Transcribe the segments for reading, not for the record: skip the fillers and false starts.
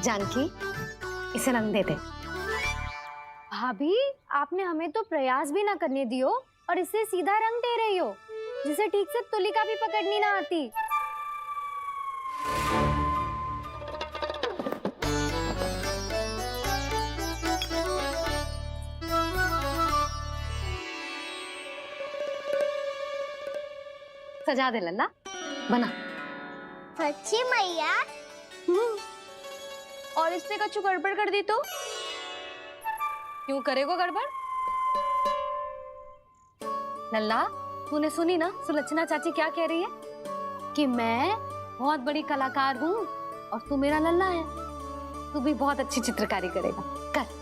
जानकी, इसे रंग दे दे। भाभी, आपने हमें तो प्रयास भी ना करने दियो और इसे सीधा रंग दे रही हो, जिसे ठीक से तुलिका भी पकड़नी ना आती। सजा दे लल्ला, बना। सच्ची मैया? और इसने कछु गड़बड़ कर दी तो? क्यों करेगो गड़बड़? लल्ला, तूने सुनी ना सुलक्षणा चाची क्या कह रही है? कि मैं बहुत बड़ी कलाकार हूँ और तू मेरा लल्ला है। तू भी बहुत अच्छी चित्रकारी करेगा, कर।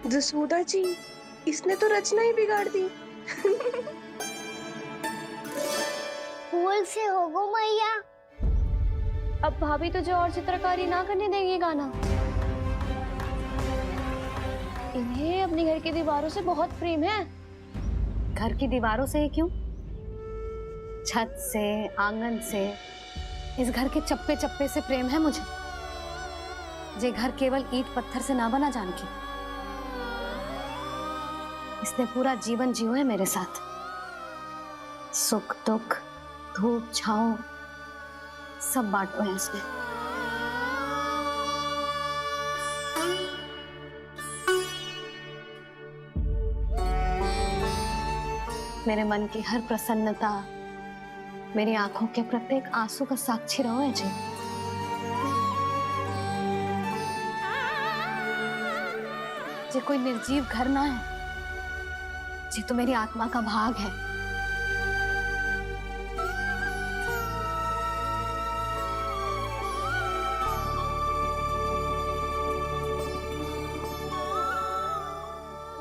जसोदा जी, इसने तो रचना ही बिगाड़ दी। फूल से होगो मैया। अब भाभी तुझे और चित्रकारी ना करने देंगे गाना। इन्हें अपने घर की दीवारों से बहुत प्रेम है। घर की दीवारों से ही क्यों? छत से, आंगन से, इस घर के चप्पे चप्पे से प्रेम है मुझे। ये घर केवल ईंट पत्थर से ना बना जानकी। इसने पूरा जीवन जियो है मेरे साथ। सुख दुख, धूप छांव सब बांटो है इसने। मेरे मन की हर प्रसन्नता, मेरी आंखों के प्रत्येक आंसू का साक्षी रहो है जी। ये कोई निर्जीव घर ना है, ये तो मेरी आत्मा का भाग है।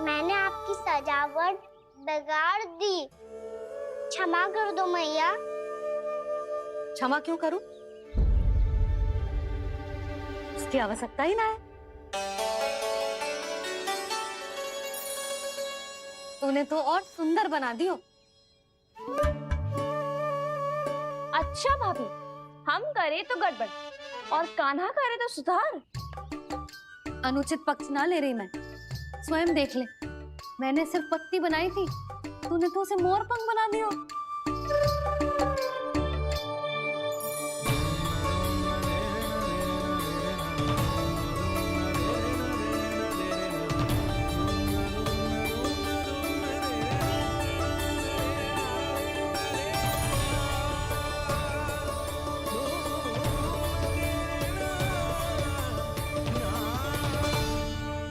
मैंने आपकी सजावट बिगाड़ दी, क्षमा कर दो मैया। क्षमा क्यों करूं? उसकी आवश्यकता ही ना है। तूने तो और सुंदर बना दियो। अच्छा भाभी, हम करे तो गड़बड़ और कान्हा करे तो सुधार। अनुचित पक्ष ना ले रही मैं, स्वयं देख ले। मैंने सिर्फ पत्ती बनाई थी, तूने तो उसे मोर पंख बना दियो।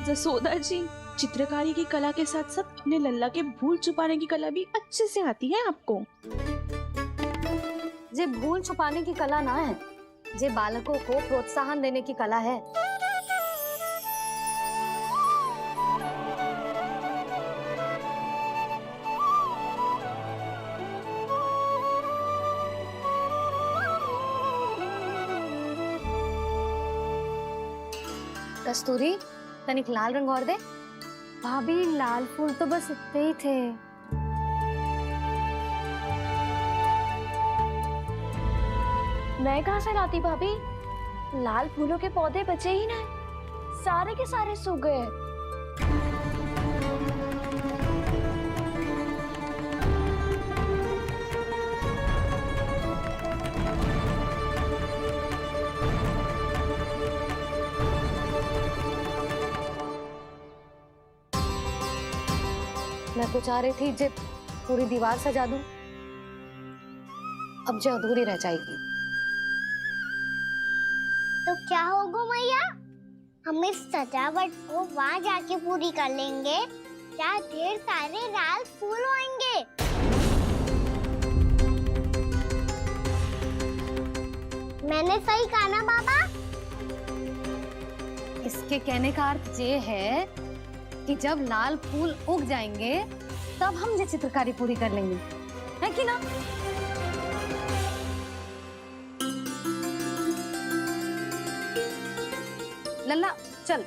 जसोदा जी, चित्रकारी की कला के साथ साथ अपने लल्ला के भूल छुपाने की कला भी अच्छे से आती है आपको। ये भूल छुपाने की कला ना है, ये बालकों को प्रोत्साहन देने की कला है। कस्तूरी, तनिक लाल रंग और दे। भाभी, लाल फूल तो बस इतने ही थे। मैं कहाँ से लाती भाभी? लाल फूलों के पौधे बचे ही ना, सारे के सारे सूख गए। मैं तो चाह रही थी जे पूरी दीवार सजा दूं, अब जो अधूरी रह जाएगी। तो क्या होगा मैया? हम इस सजावट को वहाँ जाके पूरी कर लेंगे जहाँ ढेर सारे लाल फूल होंगे। मैंने सही कहा ना बाबा? इस इसके कहने का अर्थ ये है कि जब लाल फूल उग जाएंगे तब हम ये चित्रकारी पूरी कर लेंगे, है कि ना? लल्ला चल,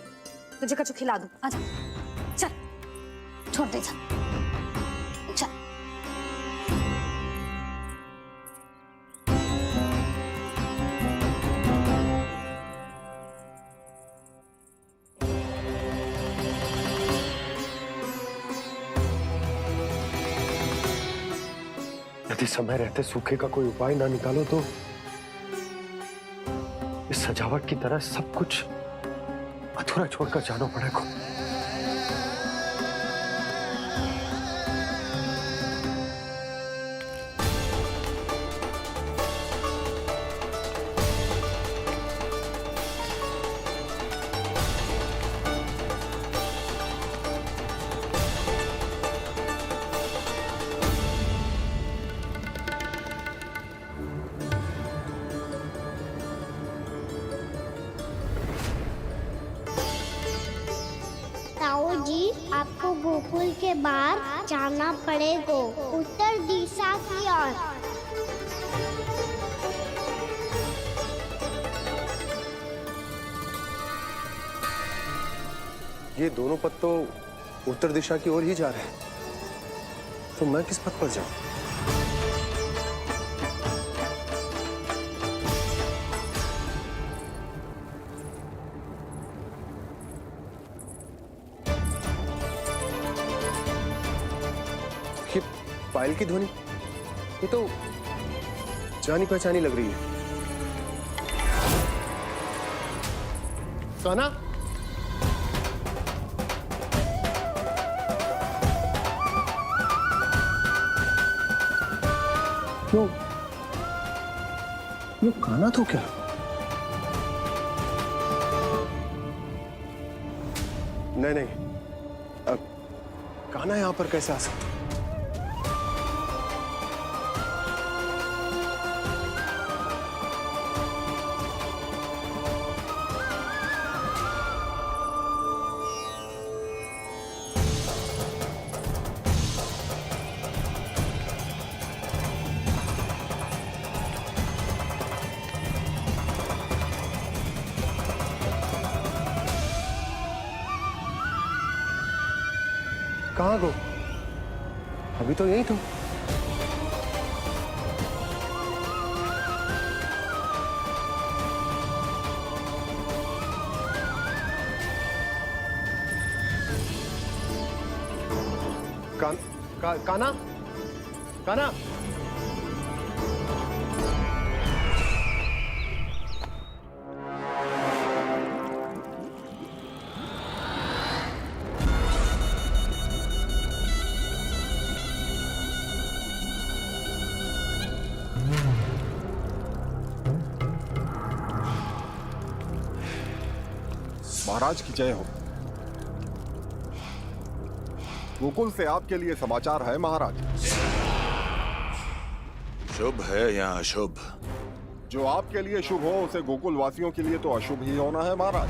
तुझे कछु खिला दूं, आजा, चल, छोड़ दे, चल, चल। यदि समय रहते सूखे का कोई उपाय ना निकालो तो इस सजावट की तरह सब कुछ अधूरा छोड़कर जाना पड़ेगा। ताऊ जी, आपको गोकुल के बाहर जाना पड़ेगा, उत्तर दिशा की ओर। ये दोनों पथ तो उत्तर दिशा की ओर ही जा रहे हैं, तो मैं किस पथ पर जाऊं? ये पायल की ध्वनि, ये तो जानी पहचानी लग रही है। कान्हा, वो कान्हा तो क्या? नहीं, अब कान्हा यहां पर कैसे आ सकता? कहाँ गो? अभी तो यही था। कान्हा, कान्हा, महाराज की जय हो। गोकुल से आपके लिए समाचार है महाराज। शुभ है या अशुभ? जो आपके लिए शुभ हो उसे गोकुल वासियों के लिए तो अशुभ ही होना है महाराज।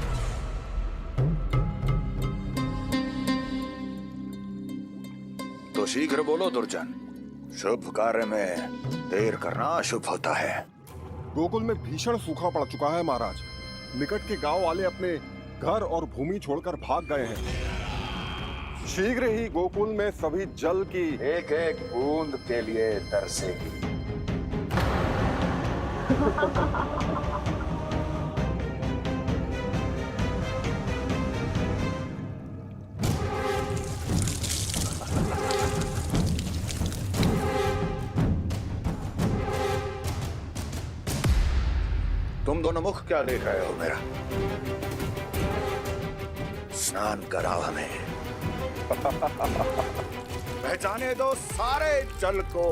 तो शीघ्र बोलो दुर्जन, शुभ कार्य में देर करना अशुभ होता है। गोकुल में भीषण सूखा पड़ चुका है महाराज। निकट के गांव वाले अपने घर और भूमि छोड़कर भाग गए हैं। शीघ्र ही गोकुल में सभी जल की एक एक बूंद के लिए तरसेगी। तुम दोनों मुख क्या देख रहे हो मेरा? स्नान कराओ हमें। पहचाने दो सारे जल को।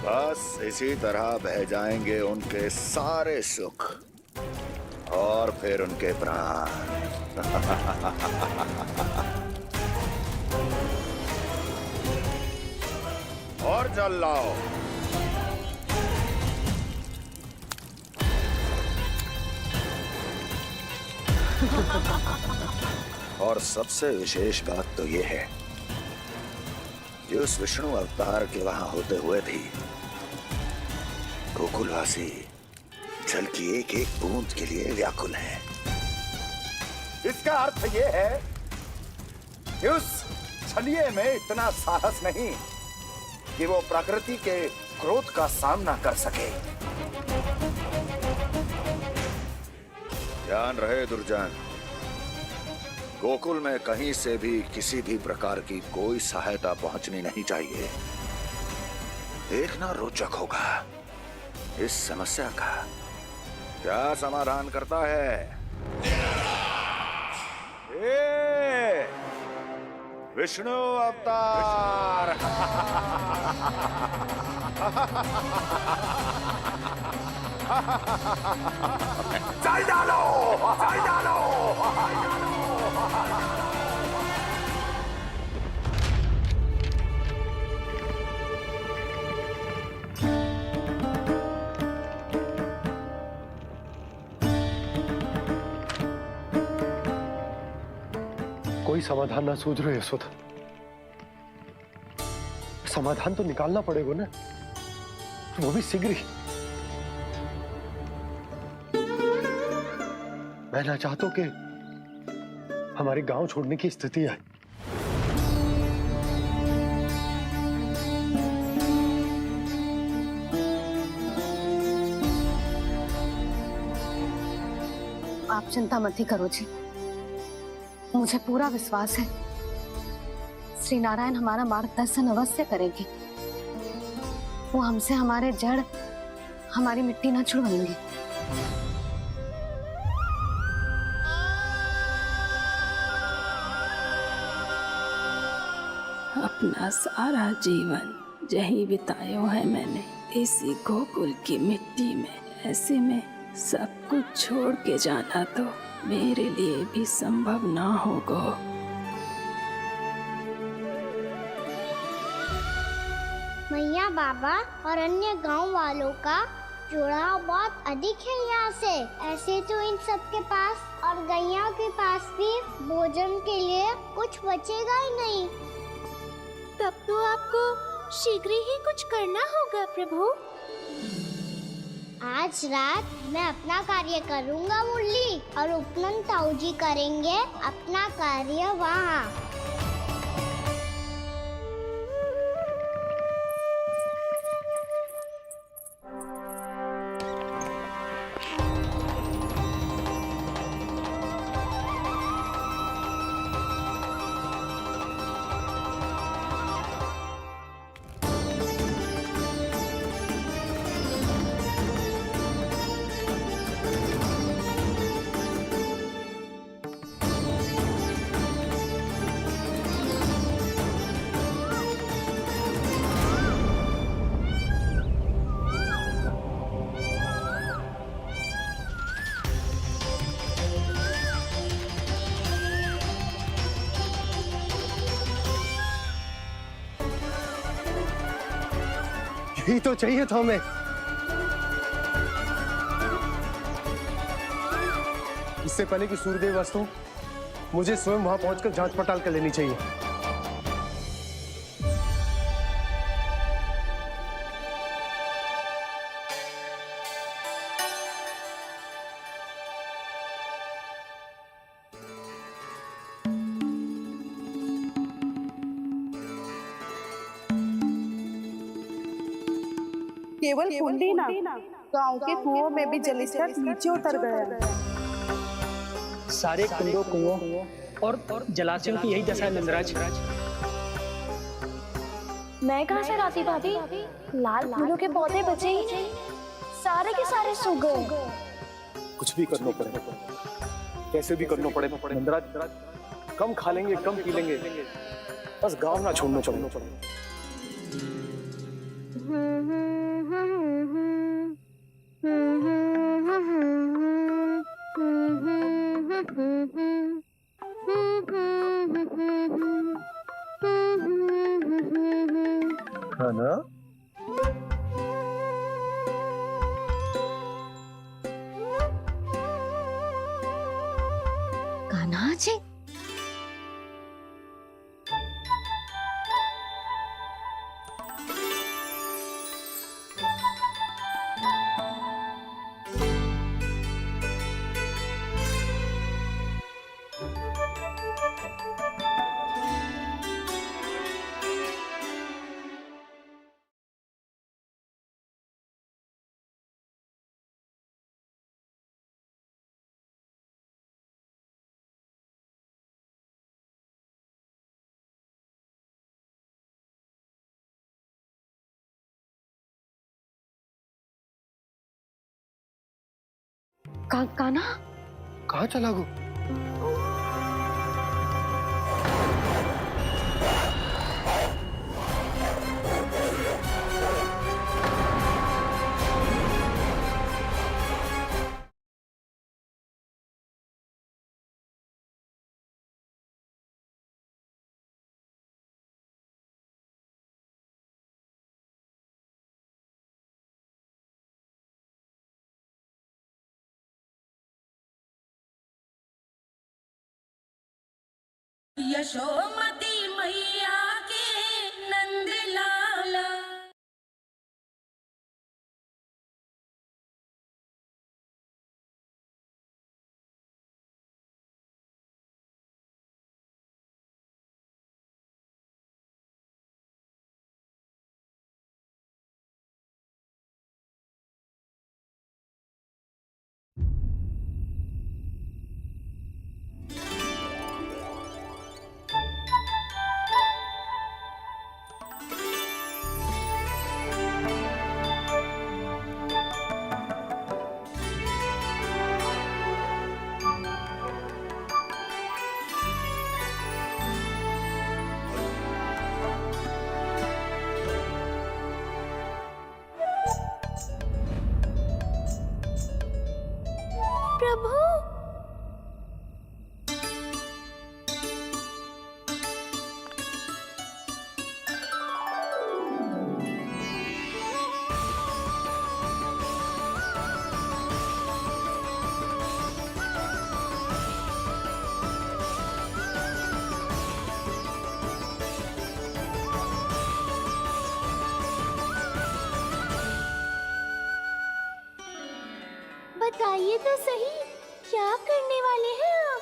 बस इसी तरह बह जाएंगे उनके सारे सुख और फिर उनके प्राण। जल लाओ। और सबसे विशेष बात तो ये है कि उस विष्णु अवतार के वहां होते हुए भी गोकुलवासी जल की एक एक बूंद के लिए व्याकुल हैं। इसका अर्थ ये है कि उस छलिए में इतना साहस नहीं कि वो प्रकृति के क्रोध का सामना कर सके। ध्यान रहे दुर्जन, गोकुल में कहीं से भी किसी भी प्रकार की कोई सहायता पहुंचनी नहीं चाहिए। देखना रोचक होगा इस समस्या का क्या समाधान करता है। ए, विष्णु अवतार। चल डालो, चल डालो। कोई समाधान ना सूझ रहे यशोदा। समाधान तो निकालना पड़ेगा ना, वो भी शीघ्र ही। मैं ना चाहता कि हमारे गांव छोड़ने की स्थिति आए। आप चिंता मत ही करो जी, मुझे पूरा विश्वास है श्री नारायण हमारा मार्गदर्शन अवश्य करेंगे। वो हमसे हमारे जड़, हमारी मिट्टी ना छुड़वाएंगे। अपना सारा जीवन यही बितायो है मैंने, इसी गोकुल की मिट्टी में। ऐसे में सब कुछ छोड़ के जाना तो मेरे लिए भी संभव ना होगा। मैया, बाबा और अन्य गांव वालों का जुड़ाव बहुत अधिक है यहाँ से। ऐसे तो इन सब के पास और गैया के पास भी भोजन के लिए कुछ बचेगा ही नहीं। तब तो आपको शीघ्र ही कुछ करना होगा प्रभु। आज रात मैं अपना कार्य करूँगा मुरली, और उपनंद ताऊ जी करेंगे अपना कार्य वहाँ। यही तो चाहिए था हमें। इससे पहले कि सूर्यदेव अस्त, मुझे स्वयं वहां पहुंचकर जांच पड़ताल कर लेनी चाहिए। केवल कुंडी ना, गांव के कुओं में भी जलस्तर नीचे उतर गया। सारे कुंडों, कुओं और जलाशयों की यही दशा है नंदराज। मैं कहाँ से लाती भाभी? लाल फूलों के पौधे बचे ही नहीं, सारे के सारे सूख गए। कुछ भी करना पड़ेगा, कैसे भी करना पड़ेगा नंदराज। कम खा लेंगे, कम पी लेंगे, बस गांव ना छोड़ना चाहिए। है ना? काना कहाँ चला गो? यशोमती मैया के नंद लाला। प्रभु, बताइए तो सही, क्या करने वाले हैं आप?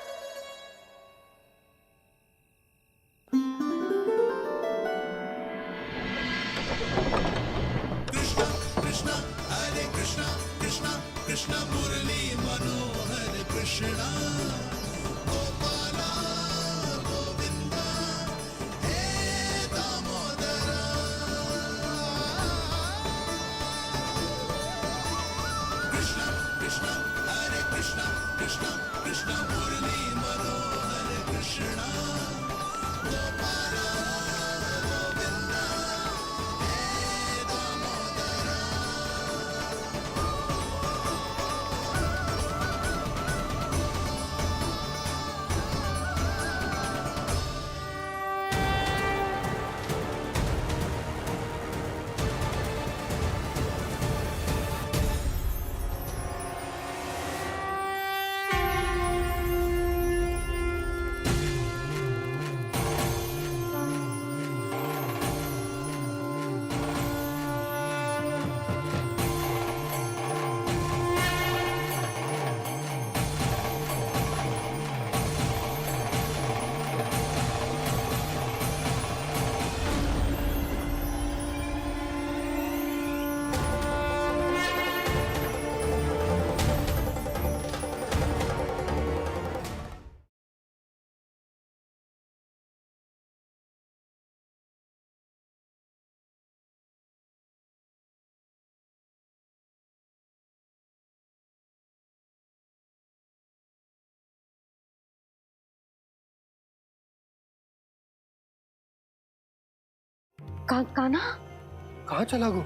काना कहाँ चला गो?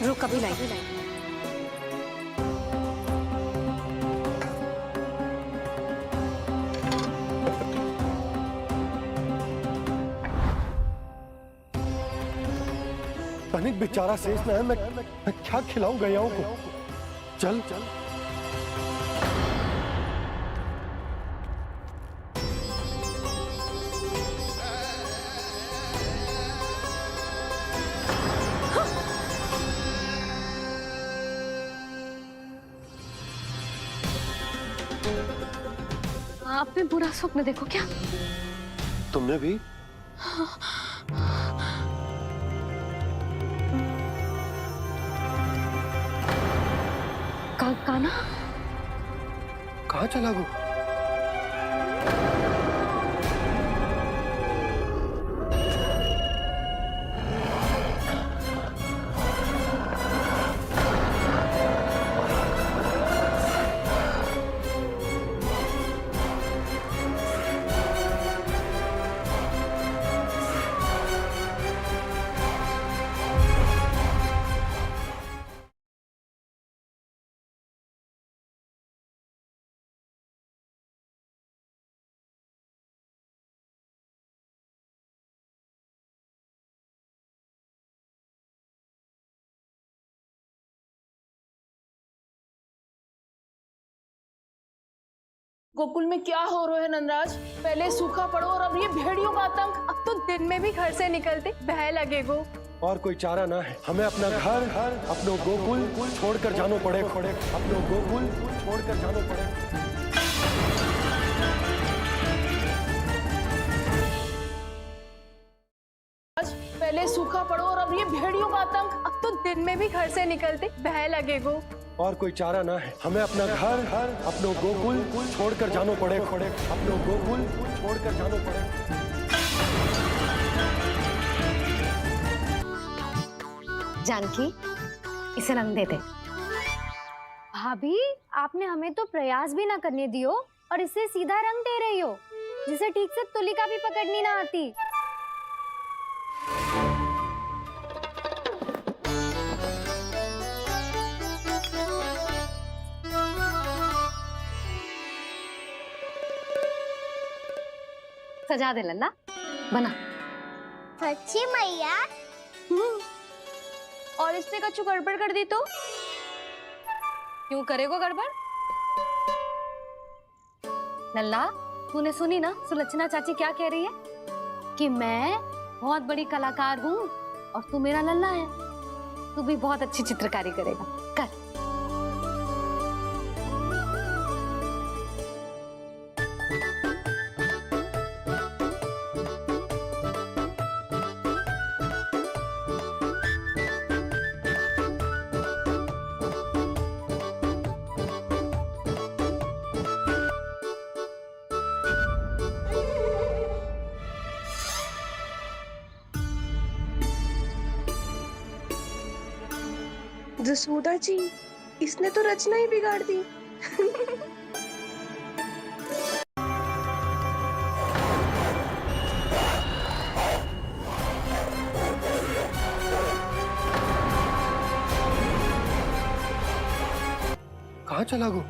रुक अभी लाई। तनिक बेचारा शेष न है, मैं क्या खिलाऊं गयाओं को। चल चल आपने बुरा स्वप्न देखो क्या? तुमने भी? काना कहाँ चला गो? गोकुल में क्या हो रहा है नंदराज? पहले सूखा पड़ो और अब ये भेड़ियों का आतंक। अब तो दिन में भी घर से निकलते भय लगेगो। और कोई चारा ना है, हमें अपना घर अपनो गोकुल छोड़कर जानो पड़े। अपनो गोकुल छोड़कर जानो पड़े। पहले सूखा पड़ो और अब ये भेड़ियों का आतंक। अब तो दिन में भी घर से निकलते भय लगेगो। और कोई चारा ना है, हमें अपना घर अपनो गोकुल छोड़कर जानो पड़े। अपनो गोकुल छोड़कर जानो पड़े। जानकी, इसे रंग दे दे। भाभी, आपने हमें तो प्रयास भी ना करने दियो और इसे सीधा रंग दे रही हो, जिसे ठीक से तुलिका भी पकड़नी ना आती। सजा दे लल्ला, बना। सच्ची मैया? और इसने कछु गड़बड़ कर दी तो? क्यों करेगो गड़बड़? लल्ला, तूने सुनी ना सुलक्षणा चाची क्या कह रही है? कि मैं बहुत बड़ी कलाकार हूँ और तू मेरा लल्ला है। तू भी बहुत अच्छी चित्रकारी करेगा, कर। जसोदा जी, इसने तो रचना ही बिगाड़ दी। कहाँ चला गो?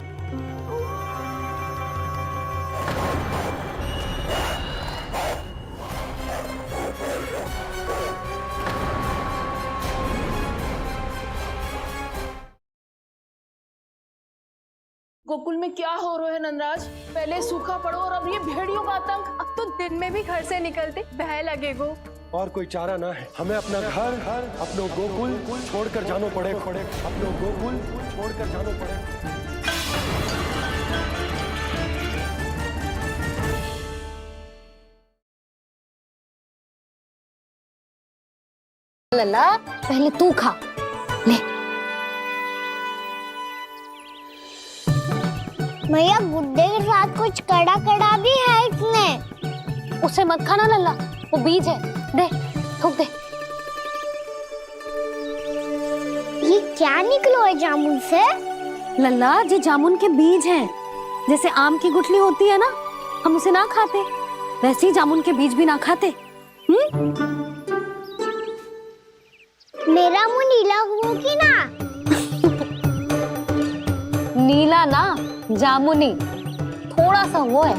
गोकुल में क्या हो रहा है नंदराज? पहले सूखा पड़ो और अब ये भेड़ियों का आतंक। अब तो दिन में भी घर से निकलते भय लगेगो। और कोई चारा ना है, हमें अपना घर अपनो गोकुल छोड़कर जानो पड़े। अपनो गोकुल छोड़कर जानो पड़े। लल्ला, पहले तू खा ले। मैया, गुड्डे के साथ कुछ कड़ा कड़ा भी है इसमें। उसे मत खाना लल्ला, वो बीज है। दे, थूक दे। ये क्या निकलो है जामुन से? लल्ला, ये जामुन के बीज हैं। जैसे आम की गुठली होती है ना, हम उसे ना खाते, वैसे ही जामुन के बीज भी ना खाते। मेरा मुंह नीला हुआ कि ना? नीला ना, जामुनी, थोड़ा सा वो है।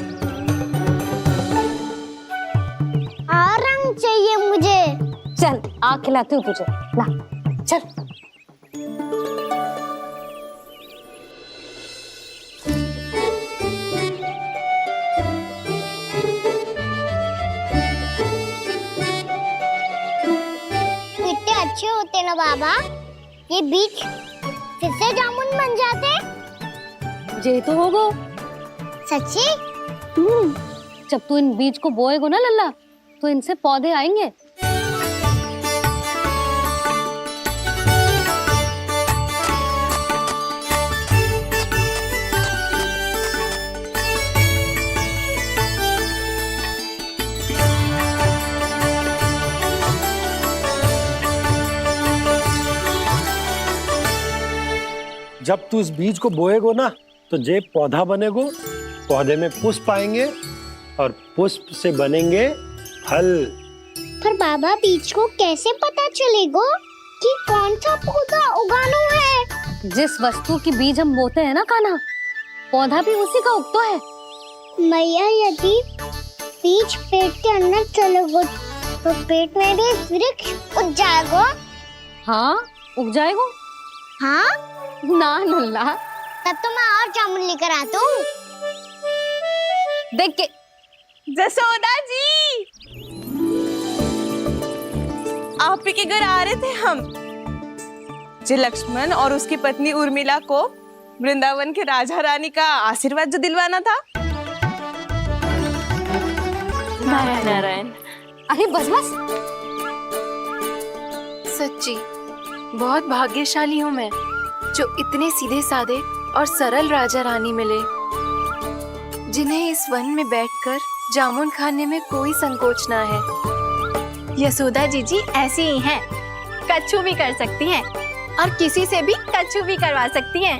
और रंग चाहिए मुझे। चल आ खिलाती हूँ तुझे, ला चल। कितने अच्छे होते ना बाबा, ये बीज फिर से जामुन बन जाते। जे तो होगो। सच्ची? जब तू इन बीज को बोएगो ना लल्ला, तो इनसे पौधे आएंगे। जब तू इस बीज को बोएगो ना, तो जे पौधा बनेगो, पौधे में पुष्प आएंगे और पुष्प से बनेंगे फल। पर बाबा बीज को कैसे पता चलेगा कि कौन सा पौधा उगाना है? जिस वस्तु की बीज हम बोते हैं ना कान्हा, पौधा भी उसी का उगता है। मैया यदि बीज पेट के अंदर चलेगा तो पेट में भी वृक्ष उग जाएगा। हाँ उग जाएगा। हाँ ना लल्ला, तब तो मैं और जामुन लेकर आता हूँ। देख के। जसोदा जी, आप ही के घर आ रहे थे हम। जो लक्ष्मण और उसकी पत्नी उर्मिला को वृंदावन के राजा रानी का आशीर्वाद जो दिलवाना था। नारायण नारायण। अरे बस बस। सच्ची बहुत भाग्यशाली हूँ मैं, जो इतने सीधे साधे और सरल राजा रानी मिले, जिन्हें इस वन में बैठकर जामुन खाने में कोई संकोच ना है। यशोदा जीजी ऐसी ही हैं, कच्छू भी कर सकती हैं और किसी से भी कच्छू भी करवा सकती हैं।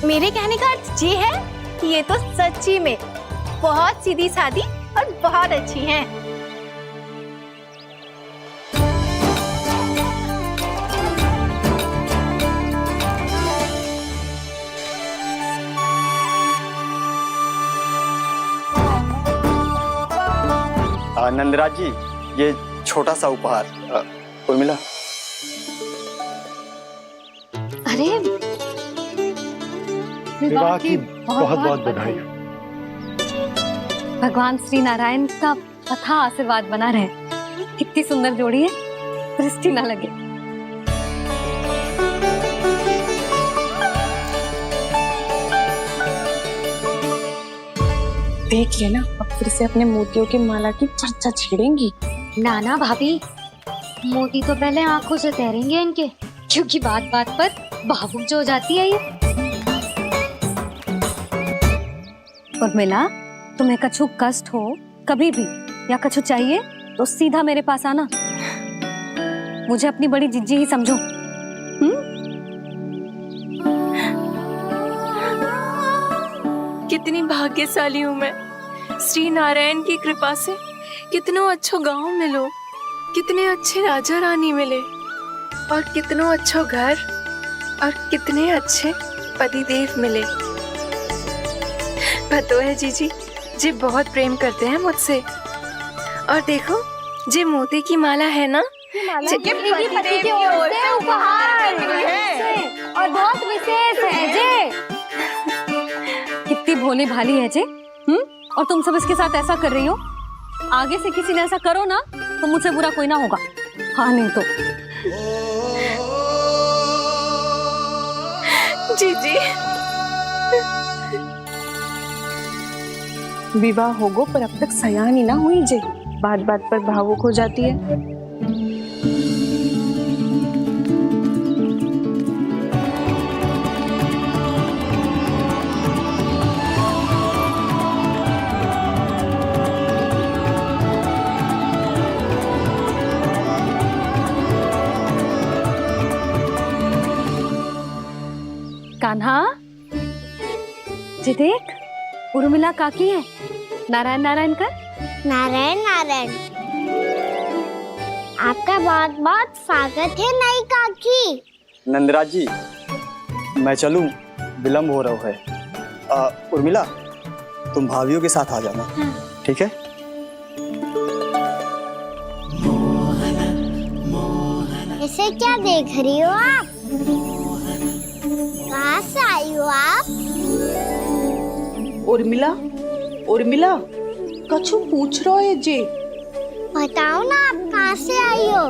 मेरे कहने का अर्थ ये है कि ये तो सच्ची में बहुत सीधी सादी और बहुत अच्छी हैं। नंदराज जी, ये छोटा सा उपहार। उर्मिला। अरे विवाह की बहुत बहुत बधाई। भगवान श्री नारायण का अथाह आशीर्वाद बना रहे। कितनी सुंदर जोड़ी है, दृष्टि ना लगे। देख लेना, अब फिर से अपने मोतियों की माला की चर्चा छेड़ेंगी। नाना भाभी, मोती तो पहले आंखों से तैरेंगे इनके, क्योंकि बात बात पर भावुक जो हो जाती है ये। उर्मिला, तुम्हें कछु कष्ट हो कभी भी या कछु चाहिए तो सीधा मेरे पास आना। मुझे अपनी बड़ी जिज्जी ही समझो। कितनी भाग्यशाली हूँ मैं, श्री नारायण की कृपा से कितनों अच्छो गांव मिलो, कितने अच्छे राजा रानी मिले और कितनों अच्छो घर और कितने अच्छे पतिदेव मिले। पतो है जीजी, जी बहुत प्रेम करते हैं मुझसे। और देखो, जी मोती की माला है ना, पति की ओर से उपहार और बहुत विशेष है जे। कितनी भोली भाली है जे। और तुम सब इसके साथ ऐसा कर रही हो। आगे से किसी ने ऐसा करो ना तो मुझसे बुरा कोई ना होगा। हाँ नहीं तो। जीजी, विवाह होगो पर अब तक सयान ही ना हुई जे, बात बात पर भावुक हो जाती है। कान्हा, जी देख, उर्मिला काकी है। नारायण नारायण कर। नारायण नारायण। आपका बहुत बहुत स्वागत है नई काकी। नंदराज जी, मैं चलूं, विलम्ब हो रहा है। उर्मिला, तुम भाभियों के साथ आ जाना, ठीक है? इसे क्या देख रही हो आप? कहाँ से आई हो आप? उर्मिला, उर्मिला, कछु पूछ रहा है जी। बताओ ना, आप कहाँ से आई हो?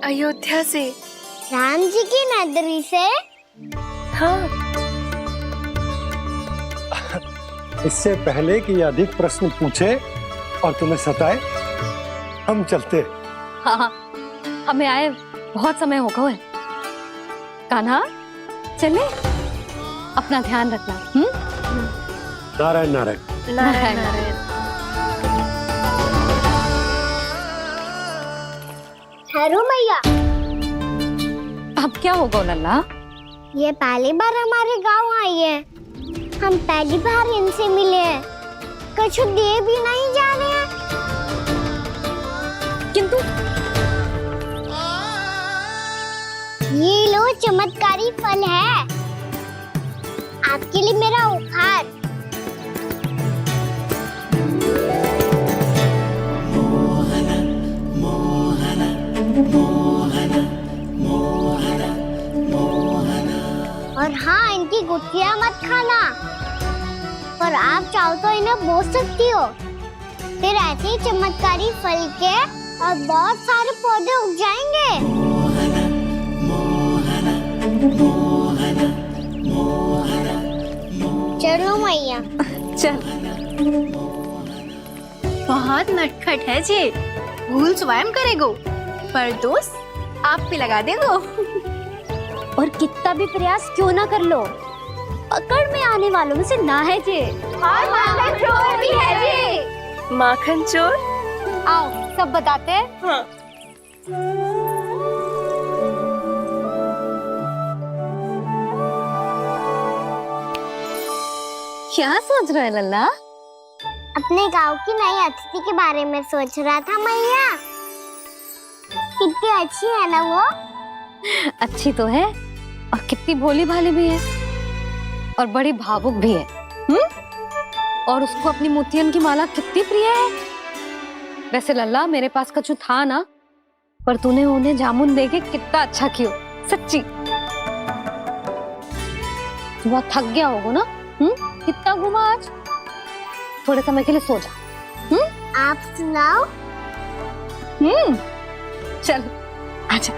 अयोध्या से। राम जी की नगरी से? हाँ। इससे पहले कि अधिक प्रश्न पूछे और तुम्हें सताए, हम चलते। हाँ, हमें आए बहुत समय हो गया है। कान्हा, चले, अपना ध्यान रखना। नारायण नारायण। नारायण नारायण। ठहरू मैया, अब क्या होगा लल्ला? ये पहली बार हमारे गांव आई है। हम पहली बार इनसे मिले हैं। कुछ दे भी नहीं जा रहे हैं। किंतु ये लो, चमत्कारी फल है आपके लिए, मेरा उपहार। और हाँ, इनकी गुठलियां मत खाना। पर आप चाहो तो इन्हें बोल सकती हो। फिर ऐसे ही चमत्कारी फल के और बहुत सारे पौधे उग जाएंगे। चलो मैया। चल। बहुत नटखट है जी, भूल स्वयं करेगो, पर दोस्त आप पे लगा देगो। और कितना भी प्रयास क्यों ना कर लो, पकड़ में आने वालों में से ना है जी। और माखन चोर भी है जी। माखन चोर? आओ सब बताते हैं। हाँ। क्या सोच रहा है लल्ला? अपने गांव की नई अतिथि के बारे में सोच रहा था मैया। कितनी अच्छी है ना वो? अच्छी तो है, और कितनी भोली भाली भी है, और बड़ी भावुक भी है। और उसको अपनी मोतियन की माला कितनी प्रिय है। वैसे लल्ला, मेरे पास कछु था ना, पर तूने उन्हें जामुन देके कितना अच्छा किया, सच्ची। तू बहुत थक गया होगा ना? कितना घूमा आज? थोड़े समय के लिए सो जा। आप सुनाओ। चल आजा।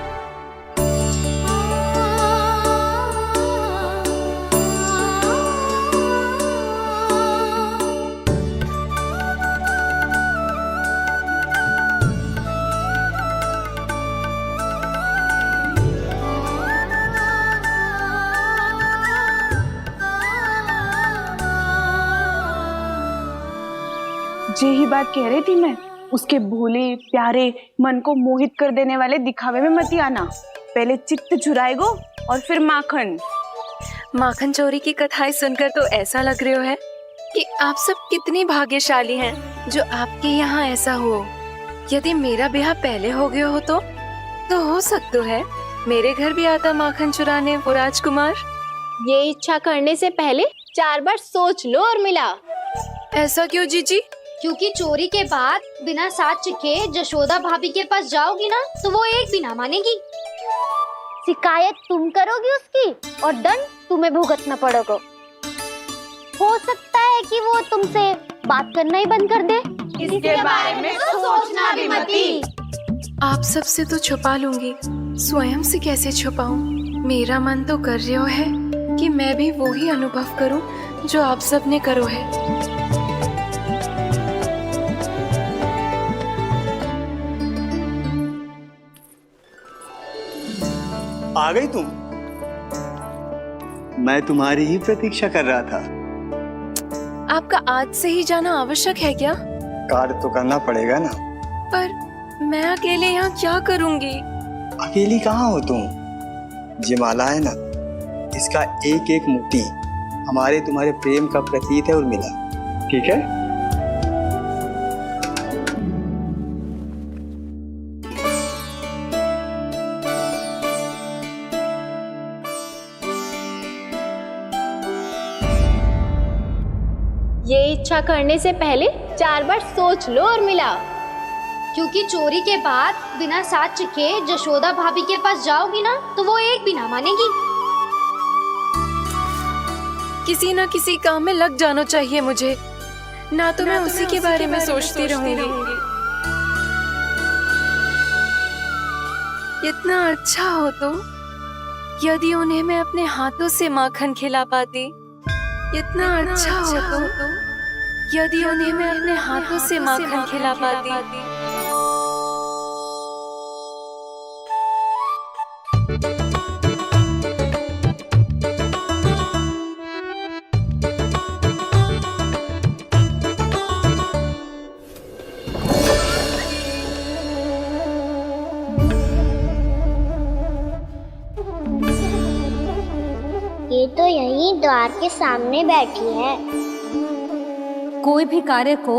यही बात कह रही थी मैं, उसके भोले प्यारे मन को मोहित कर देने वाले दिखावे में मत आना। पहले चित्त चुराएगो और फिर माखन। माखन चोरी की कथाएं सुनकर तो ऐसा लग रहा है कि आप सब कितनी भाग्यशाली हैं जो आपके यहाँ ऐसा हो। यदि मेरा ब्याह पहले हो गया हो तो हो सकता है मेरे घर भी आता माखन चुराने वो राजकुमार। ये इच्छा करने से पहले 4 बार सोच लो उर्मिला। ऐसा क्यों जीजी? क्योंकि चोरी के बाद बिना साथ चिखे जशोदा भाभी के पास जाओगी ना, तो वो एक भी ना मानेगी। शिकायत तुम करोगी उसकी, और दंड तुम्हें भुगतना पड़ेगा। हो सकता है कि वो तुमसे बात करना ही बंद कर दे। इसके बारे में तो सोचना भी मती। आप सबसे तो छुपा लूंगी, स्वयं से कैसे छुपाऊं? मेरा मन तो कर रहा है कि मैं भी वो ही अनुभव करूं जो आप सब ने करो है। आ गई तुम? मैं तुम्हारी ही प्रतीक्षा कर रहा था। आपका आज से ही जाना आवश्यक है क्या? कार्य तो करना पड़ेगा ना। पर मैं अकेले यहाँ क्या करूंगी? अकेली कहाँ हो तुम? ये माला है ना, इसका एक एक मोती हमारे तुम्हारे प्रेम का प्रतीक है उर्मिला, ठीक है? इच्छा करने से पहले 4 बार सोच लो उर्मिला, क्योंकि चोरी के बाद बिना साक्ष्य के जशोदा भाभी के पास जाओगी ना तो वो एक भी ना मानेगी। किसी ना किसी काम में लग जाना चाहिए मुझे, ना तो मैं उसी के बारे में सोचती रहूंगी। इतना अच्छा हो तो यदि उन्हें मैं अपने हाथों से माखन खिला पाती, इतना अच्छा हो तो यदि उन्हें मैं अपने हाथों से माखन खिला पाती। ये तो यहीं द्वार के सामने बैठी है। कोई भी कार्य को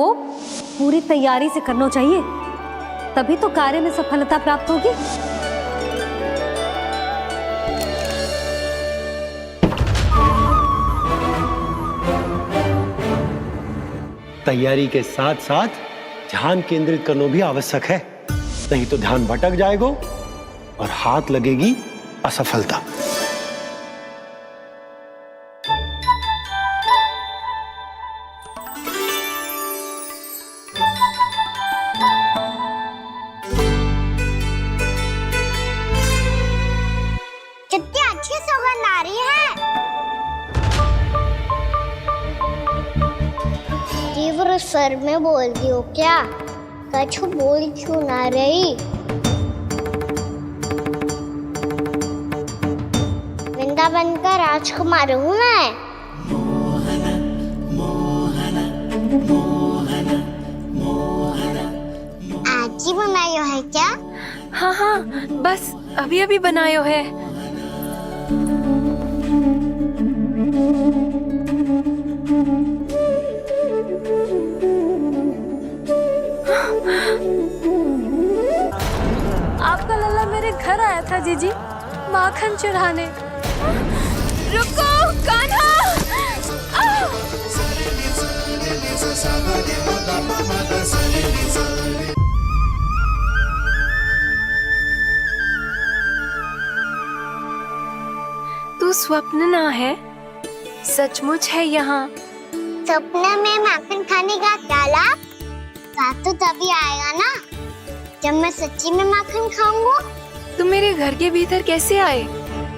पूरी तैयारी से करना चाहिए, तभी तो कार्य में सफलता प्राप्त होगी। तैयारी के साथ साथ ध्यान केंद्रित करना भी आवश्यक है, नहीं तो ध्यान भटक जाएगा और हाथ लगेगी असफलता। कितनी अच्छी सुगंध आ रही है। तीव्र स्वर में बोलती हो क्या? कछु बोल क्यों ना रही? वृंदावन का राजकुमार हूँ मैं। आज ही बनायो है क्या? हाँ हाँ, बस अभी अभी बनायो है। आपका लल्ला मेरे घर आया था जीजी, माखन चढ़ाने। रुको कान्हा! तू स्वप्न ना है, सचमुच है यहाँ। सपने में माखन खाने का क्या लाभ? स्वाद तो तभी आएगा ना जब मैं सच्ची में माखन खाऊंगा। तुम मेरे घर के भीतर कैसे आए?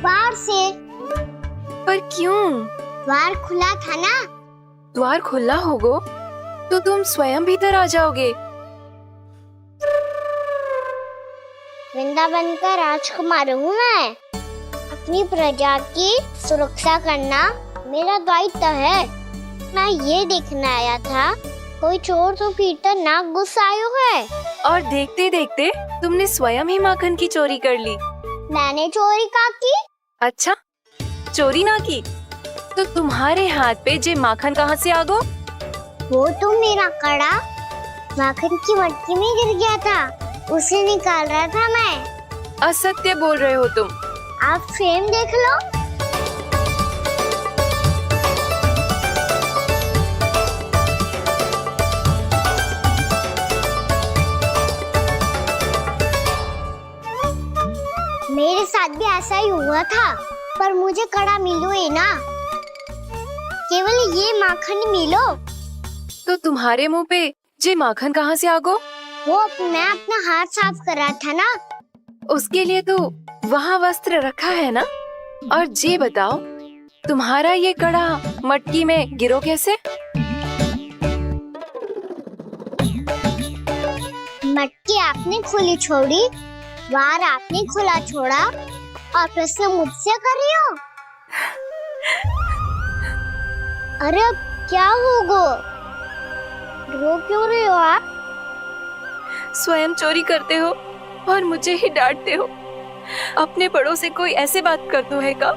बाहर से। पर क्यों? द्वार खुला था ना। द्वार खुला होगा तो तुम स्वयं भीतर आ जाओगे। वृंदावन का राजकुमार हूँ मैं। अपनी प्रजा की सुरक्षा करना मेरा दायित्व है। मैं ये देखने आया था कोई चोर तो भीतर ना घुस आयो है। और देखते देखते तुमने स्वयं ही माखन की चोरी कर ली। मैंने चोरी का की? अच्छा, चोरी ना की तो तुम्हारे हाथ पे जे माखन कहाँ से आ गो? वो तो मेरा कड़ा माखन की मटकी में गिर गया था, उसे निकाल रहा था मैं। असत्य बोल रहे हो तुम। आप फ्रेम देख लो। मेरे साथ भी ऐसा ही हुआ था, पर मुझे कड़ा मिलो ही ना, केवल ये माखन मिलो। तो तुम्हारे मुंह पे जे माखन कहाँ से आ गो? वो मैं अपना हाथ साफ कर रहा था ना। उसके लिए तो वहाँ वस्त्र रखा है ना। और जे बताओ, तुम्हारा ये कड़ा मटकी में गिरो कैसे? मटकी आपने खुली छोड़ी, द्वार आपने खुला छोड़ा, और प्रश्न मुझसे कर रही हो? अरे अब क्या होगा? रो क्यों रहे हो आप? स्वयं चोरी करते हो और मुझे ही डांटते हो। अपने बड़ों से कोई ऐसे बात कर दो है का?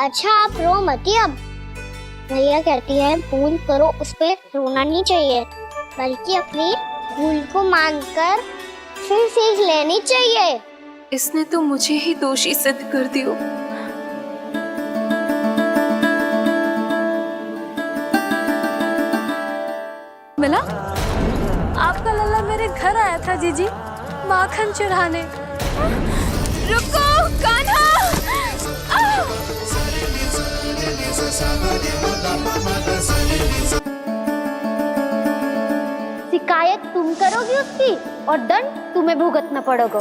अच्छा आप रो मती। अब भैया कहती है भूल करो, उस पे रोना नहीं चाहिए, बल्कि अपनी भूल को मानकर फिर सीख लेनी चाहिए। इसने तो मुझे ही दोषी सिद्ध कर दियो। मिला? आपका लल्ला मेरे घर आया था जीजी, माखन चुराने। रुको कान्हा! शिकायत तुम करोगी उसकी और दंड तुम्हें भुगतना पड़ेगा।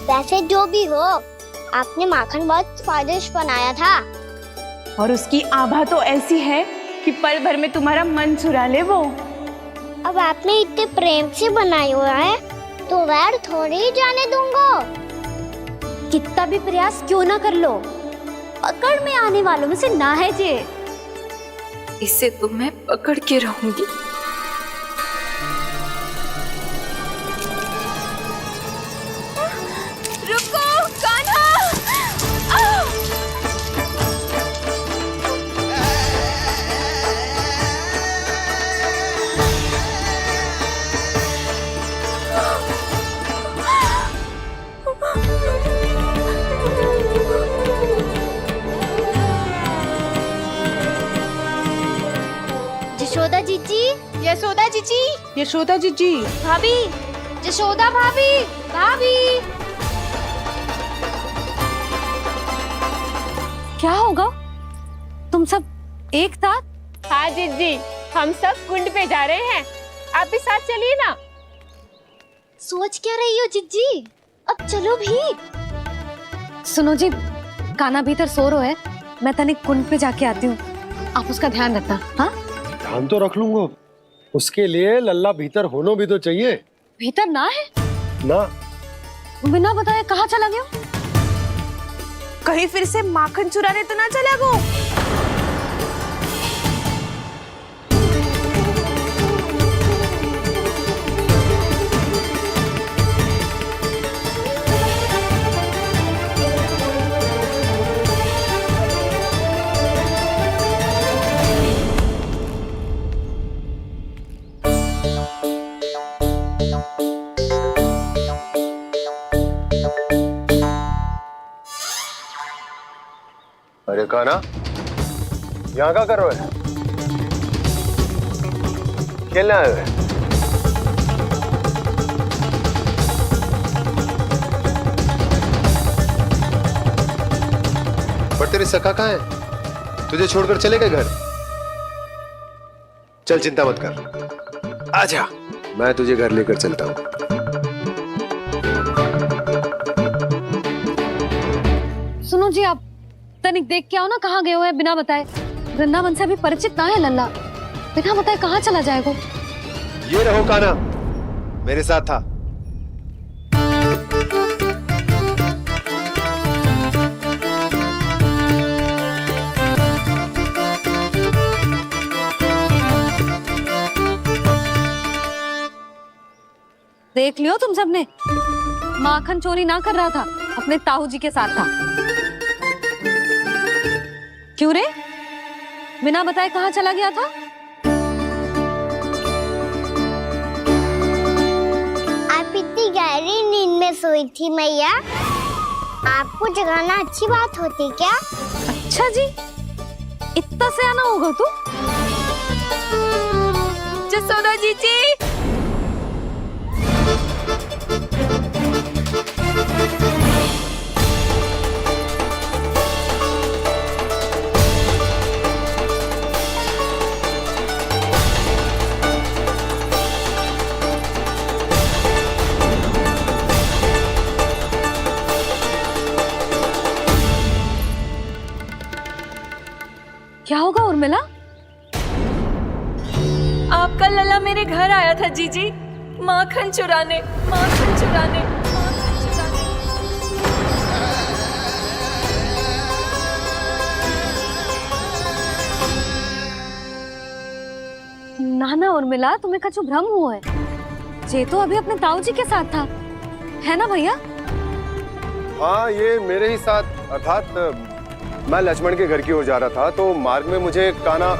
वैसे जो भी हो, आपने माखन बहुत स्वादिष्ट बनाया था। और उसकी आभा तो ऐसी है कि पल भर में तुम्हारा मन चुरा ले वो। अब आपने इतने प्रेम से बनाया हुआ है तो वैर थोड़ी ही जाने दूंगा। कितना भी प्रयास क्यों ना कर लो, पकड़ में आने वालों में से ना है जे। इसे तो मैं पकड़ के रहूंगी। रुको कान्हा! यशोदा जीजी, यशोदा जीजी, यशोदा जीजी, भाभी, यशोदा भाभी, भाभी। क्या होगा? तुम सब एक साथ? हाँ जीजी, हम सब कुंड पे जा रहे हैं, आप भी साथ चलिए ना। सोच क्या रही हो जीजी? अब चलो भी। सुनो जी, कान्हा भीतर सो रहा है, मैं तनिक कुंड पे जाके आती हूँ, आप उसका ध्यान रखना। हाँ, ध्यान तो रख लूंगा, उसके लिए लल्ला भीतर होना भी तो चाहिए। भीतर ना है? ना, बिना बताए कहाँ चला गया? कहीं फिर से माखन चुराने तो ना चला वो। अरे कान्हा, यहाँ क्या कर रहे हो? खेलने आए हुए? पर तेरे सखा कहाँ है? तुझे छोड़कर चले गए घर? चल चिंता मत कर, आजा, मैं तुझे घर लेकर चलता हूँ। सुनो जी, आप तनिक देख के आओ ना कहाँ गए हुए हैं बिना बताए। वृंदावन से अभी परिचित ना है लल्ला, बिना बताए कहाँ चला जाएगा? ये रहो कान्हा, मेरे साथ था। देख लियो तुम सबने, माखन चोरी ना कर रहा था, अपने ताऊ जी के साथ था। क्यों रे, बिना बताए कहाँ चला गया था? आप इतनी गहरी नींद में सोई थी मैया, आपको जगाना अच्छी बात होती क्या? अच्छा जी, इतना सयाना होगा तू? यशोदा जीजी, क्या होगा उर्मिला? आपका लल्ला मेरे घर आया था जीजी, माखन चुराने, माखन चुराने, माखन चुराने। ना ना उर्मिला, तुम्हें कछु भ्रम हुआ है। ये तो अभी अपने ताऊ जी के साथ था, है ना भैया? हाँ, ये मेरे ही साथ, अर्थात मैं लक्ष्मण के घर की ओर जा रहा था तो मार्ग में मुझे कान्हा।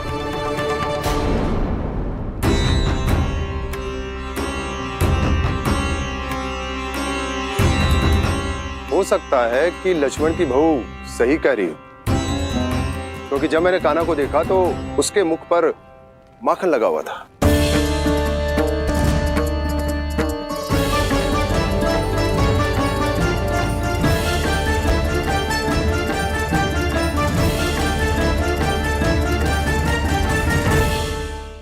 हो सकता है कि लक्ष्मण की बहू सही कह रही हो, क्योंकि जब मैंने कान्हा को देखा तो उसके मुख पर माखन लगा हुआ था।